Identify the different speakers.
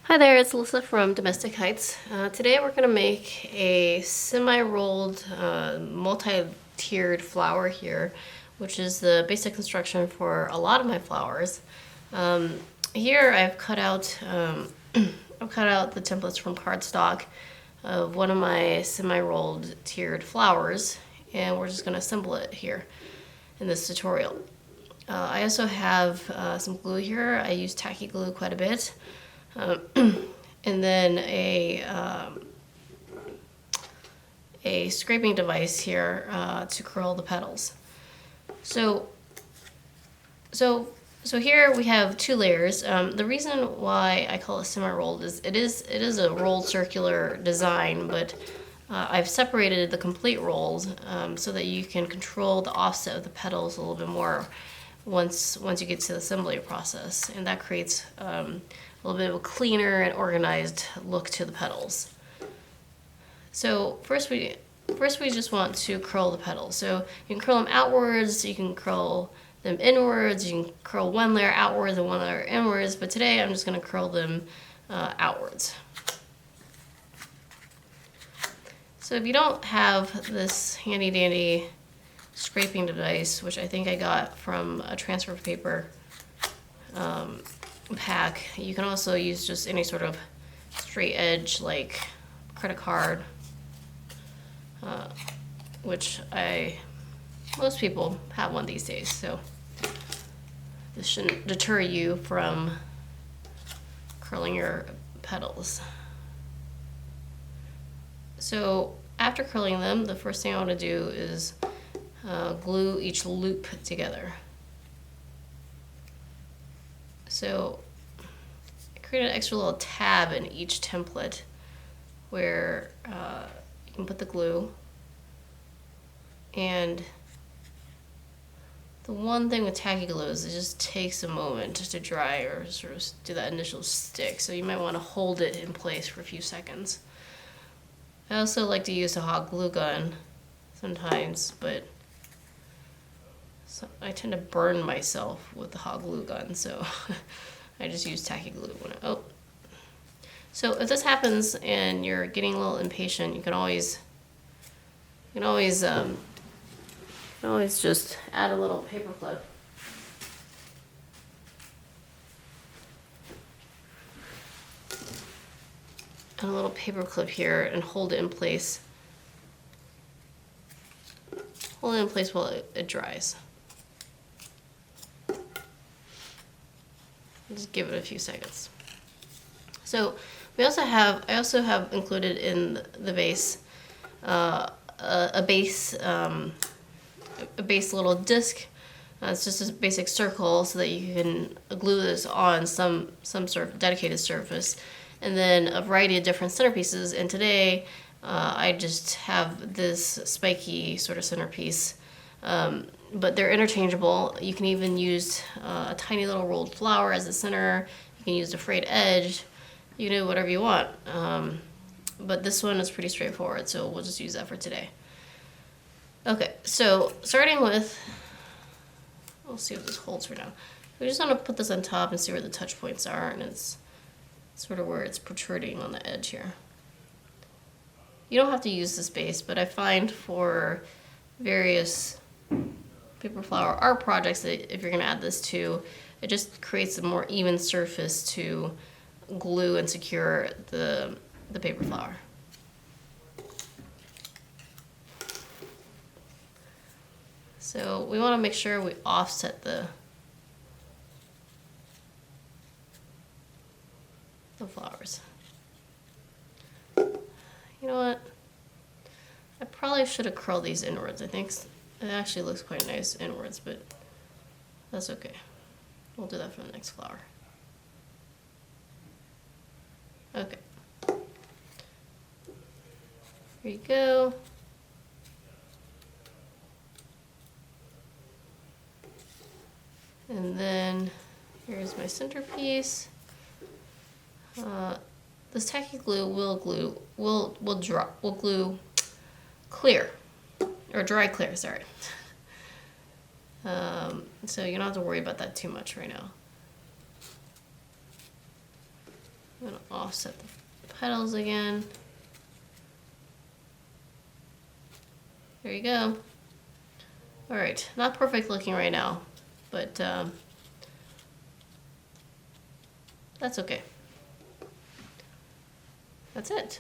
Speaker 1: Hi there, it's Alyssa from Domestic Heights. Today we're going to make a semi-rolled, multi-tiered flower here, which is the basic construction for a lot of my flowers. Here I've cut out the templates from Cardstock of one of my semi-rolled tiered flowers, and we're just going to assemble it here in this tutorial. I also have some glue here. I use tacky glue quite a bit. And then a scraping device here to curl the petals. So here we have two layers. The reason why I call it semi-rolled is it is a rolled circular design, but I've separated the complete rolls so that you can control the offset of the petals a little bit more once you get to the assembly process, and that creates a little bit of a cleaner and organized look to the petals. So first we just want to curl the petals. So you can curl them outwards, you can curl them inwards, you can curl one layer outwards and one layer inwards, but today I'm just going to curl them outwards. So if you don't have this handy dandy scraping device, which I think I got from a transfer paper pack, you can also use just any sort of straight edge like credit card, which most people have one these days, so this shouldn't deter you from curling your petals. So after curling them, the first thing I want to do is glue each loop together. So I created an extra little tab in each template where you can put the glue. And the one thing with tacky glue is it just takes a moment to dry or sort of do that initial stick. So you might want to hold it in place for a few seconds. I also like to use a hot glue gun sometimes, but I tend to burn myself with the hot glue gun, so I just use tacky glue when So if this happens and you're getting a little impatient, you can always just add a little paper clip. And a little paper clip here and hold it in place. Hold it in place while it dries. Just give it a few seconds. So I also have included in the vase a base little disc. It's just a basic circle so that you can glue this on some sort of dedicated surface, and then a variety of different centerpieces. And today I just have this spiky sort of centerpiece. But they're interchangeable. You can even use a tiny little rolled flower as a center. You can use a frayed edge. You can do whatever you want. But this one is pretty straightforward, so we'll just use that for today. Okay, so starting with, we'll see what this holds for now. We just want to put this on top and see where the touch points are, and it's sort of where it's protruding on the edge here. You don't have to use this base, but I find for various paper flower art projects that if you're going to add this to, it just creates a more even surface to glue and secure the paper flower. So we want to make sure we offset the flowers. You know what? I probably should have curled these inwards. I think it actually looks quite nice inwards, but that's okay. We'll do that for the next flower. Okay. Here you go. And then here's my centerpiece. This tacky glue will glue clear, or dry clear, sorry. So you don't have to worry about that too much right now. I'm gonna offset the petals again. There you go. All right, not perfect looking right now, but that's okay. That's it.